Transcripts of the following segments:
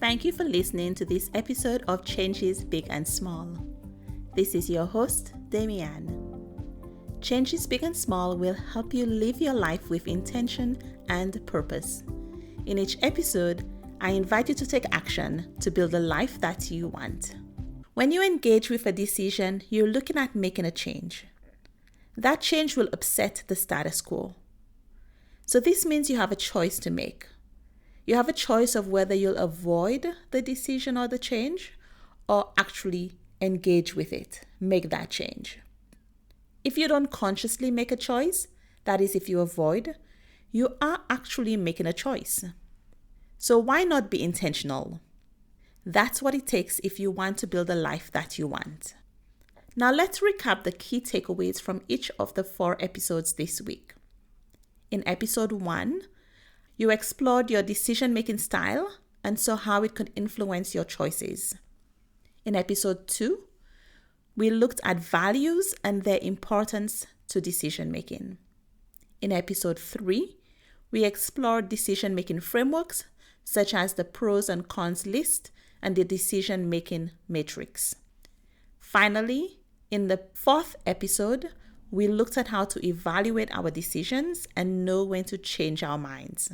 Thank you for listening to this episode of Changes Big and Small. This is your host, Damian. Changes Big and Small will help you live your life with intention and purpose. In each episode, I invite you to take action to build a life that you want. When you engage with a decision, you're looking at making a change. That change will upset the status quo. So this means you have a choice to make. You have a choice of whether you'll avoid the decision or the change or actually engage with it, make that change. If you don't consciously make a choice, that is if you avoid, you are actually making a choice. So why not be intentional? That's what it takes if you want to build a life that you want. Now let's recap the key takeaways from each of the 4 episodes this week. In episode 1, you explored your decision-making style and saw how it could influence your choices. In episode 2, we looked at values and their importance to decision-making. In episode 3, we explored decision-making frameworks such as the pros and cons list and the decision-making matrix. Finally, in the 4th episode, we looked at how to evaluate our decisions and know when to change our minds.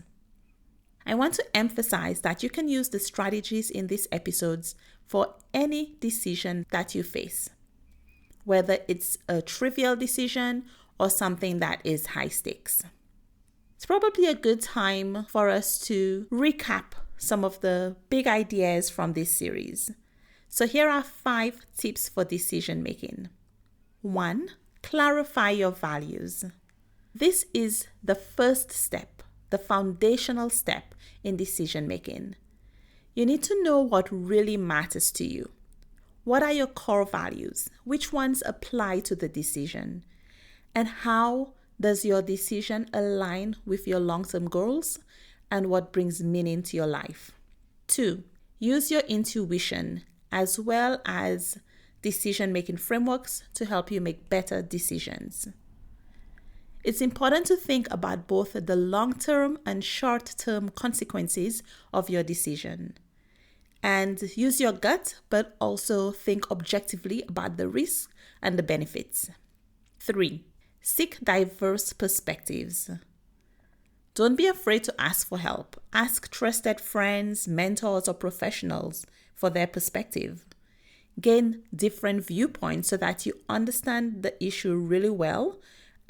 I want to emphasize that you can use the strategies in these episodes for any decision that you face, whether it's a trivial decision or something that is high stakes. It's probably a good time for us to recap some of the big ideas from this series. So here are 5 tips for decision making. 1. Clarify your values. This is the first step, the foundational step in decision making. You need to know what really matters to you. What are your core values? Which ones apply to the decision? And how does your decision align with your long-term goals and what brings meaning to your life? 2. Use your intuition as well as decision-making frameworks to help you make better decisions. It's important to think about both the long-term and short-term consequences of your decision. And use your gut, but also think objectively about the risks and the benefits. 3. Seek diverse perspectives. Don't be afraid to ask for help. Ask trusted friends, mentors, or professionals for their perspective. Gain different viewpoints so that you understand the issue really well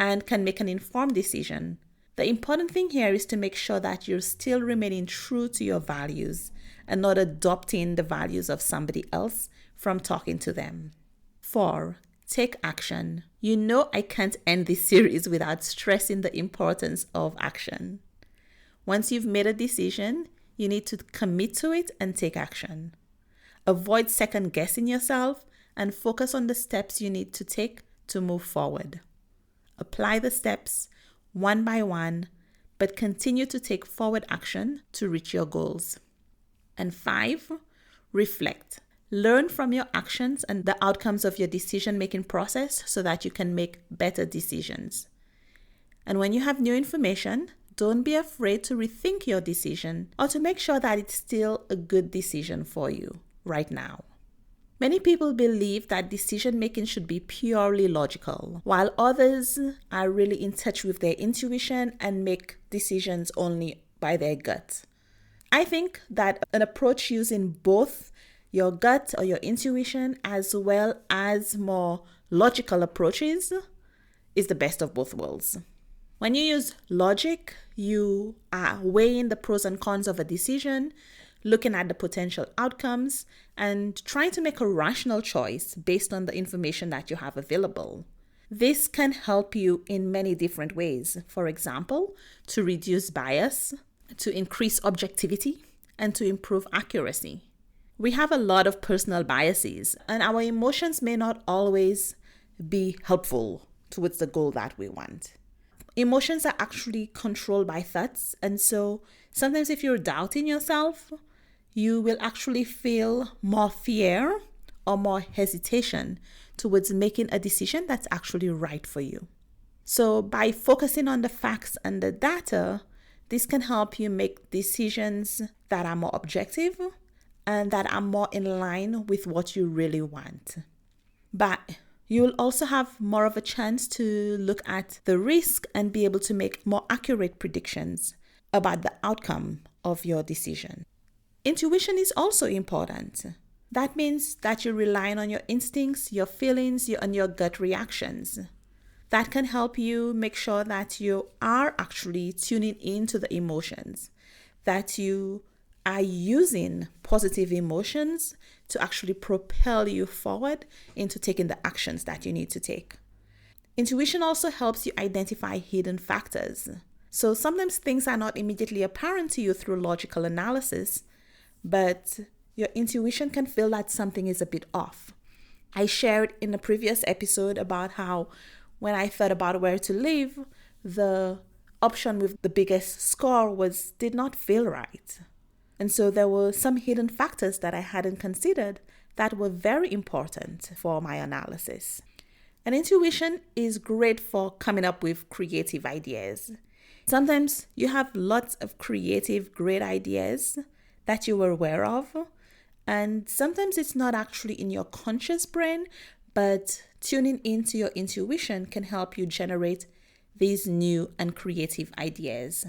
and can make an informed decision. The important thing here is to make sure that you're still remaining true to your values and not adopting the values of somebody else from talking to them. 4. Take action. You know I can't end this series without stressing the importance of action. Once you've made a decision, you need to commit to it and take action. Avoid second guessing yourself and focus on the steps you need to take to move forward. Apply the steps one by one, but continue to take forward action to reach your goals. And 5, reflect. Learn from your actions and the outcomes of your decision-making process so that you can make better decisions. And when you have new information, don't be afraid to rethink your decision or to make sure that it's still a good decision for you right now. Many people believe that decision-making should be purely logical, while others are really in touch with their intuition and make decisions only by their gut. I think that an approach using both your gut or your intuition as well as more logical approaches is the best of both worlds. When you use logic, you are weighing the pros and cons of a decision, looking at the potential outcomes, and trying to make a rational choice based on the information that you have available. This can help you in many different ways. For example, to reduce bias, to increase objectivity, and to improve accuracy. We have a lot of personal biases, and our emotions may not always be helpful towards the goal that we want. Emotions are actually controlled by thoughts, and so sometimes if you're doubting yourself, you will actually feel more fear or more hesitation towards making a decision that's actually right for you. So by focusing on the facts and the data, this can help you make decisions that are more objective and that are more in line with what you really want. But you will also have more of a chance to look at the risk and be able to make more accurate predictions about the outcome of your decision. Intuition is also important. That means that you're relying on your instincts, your feelings, and your gut reactions. That can help you make sure that you are actually tuning into the emotions, that you are using positive emotions to actually propel you forward into taking the actions that you need to take. Intuition also helps you identify hidden factors. So sometimes things are not immediately apparent to you through logical analysis, but your intuition can feel that something is a bit off. I shared in a previous episode about how when I thought about where to live, the option with the biggest score did not feel right. And so there were some hidden factors that I hadn't considered that were very important for my analysis. And intuition is great for coming up with creative ideas. Sometimes you have lots of creative, great ideas that you were aware of, and sometimes it's not actually in your conscious brain, but tuning into your intuition can help you generate these new and creative ideas.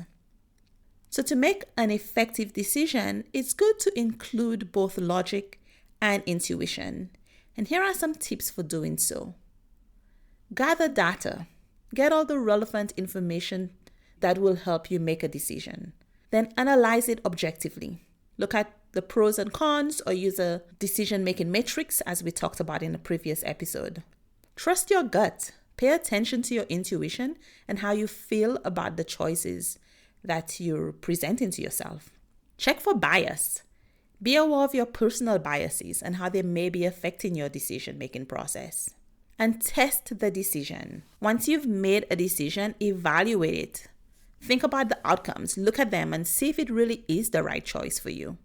So to make an effective decision, it's good to include both logic and intuition. And here are some tips for doing so. Gather data. Get all the relevant information that will help you make a decision. Then analyze it objectively. Look at the pros and cons or use a decision-making matrix as we talked about in a previous episode. Trust your gut. Pay attention to your intuition and how you feel about the choices that you're presenting to yourself. Check for bias. Be aware of your personal biases and how they may be affecting your decision-making process. And test the decision. Once you've made a decision, evaluate it. Think about the outcomes, look at them, and see if it really is the right choice for you.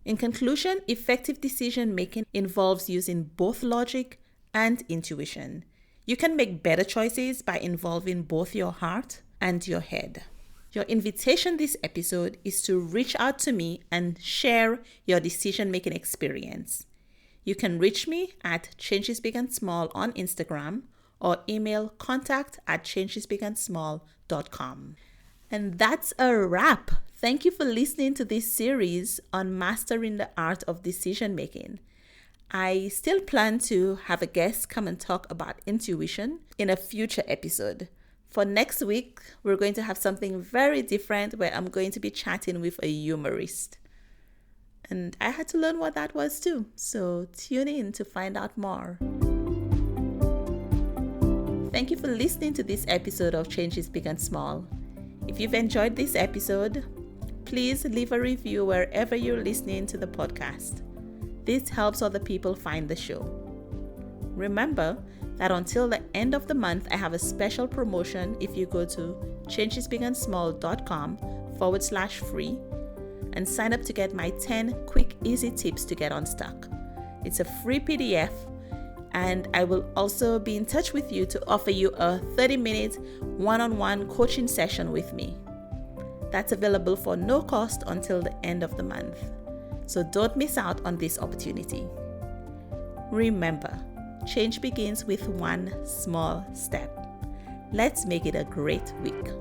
In conclusion, effective decision-making involves using both logic and intuition. You can make better choices by involving both your heart and your head. Your invitation this episode is to reach out to me and share your decision-making experience. You can reach me at Changes Big and Small on Instagram or email contact@changesbigandsmall.com. And that's a wrap. Thank you for listening to this series on mastering the art of decision making. I still plan to have a guest come and talk about intuition in a future episode. For next week, we're going to have something very different where I'm going to be chatting with a humorist. And I had to learn what that was too. So tune in to find out more. Thank you for listening to this episode of Changes Big and Small. If you've enjoyed this episode, please leave a review wherever you're listening to the podcast. This helps other people find the show. Remember that until the end of the month, I have a special promotion if you go to changesbigandsmall.com/free and sign up to get my 10 quick, easy tips to get unstuck. It's a free PDF, and I will also be in touch with you to offer you a 30-minute one-on-one coaching session with me. That's available for no cost until the end of the month. So don't miss out on this opportunity. Remember, change begins with one small step. Let's make it a great week.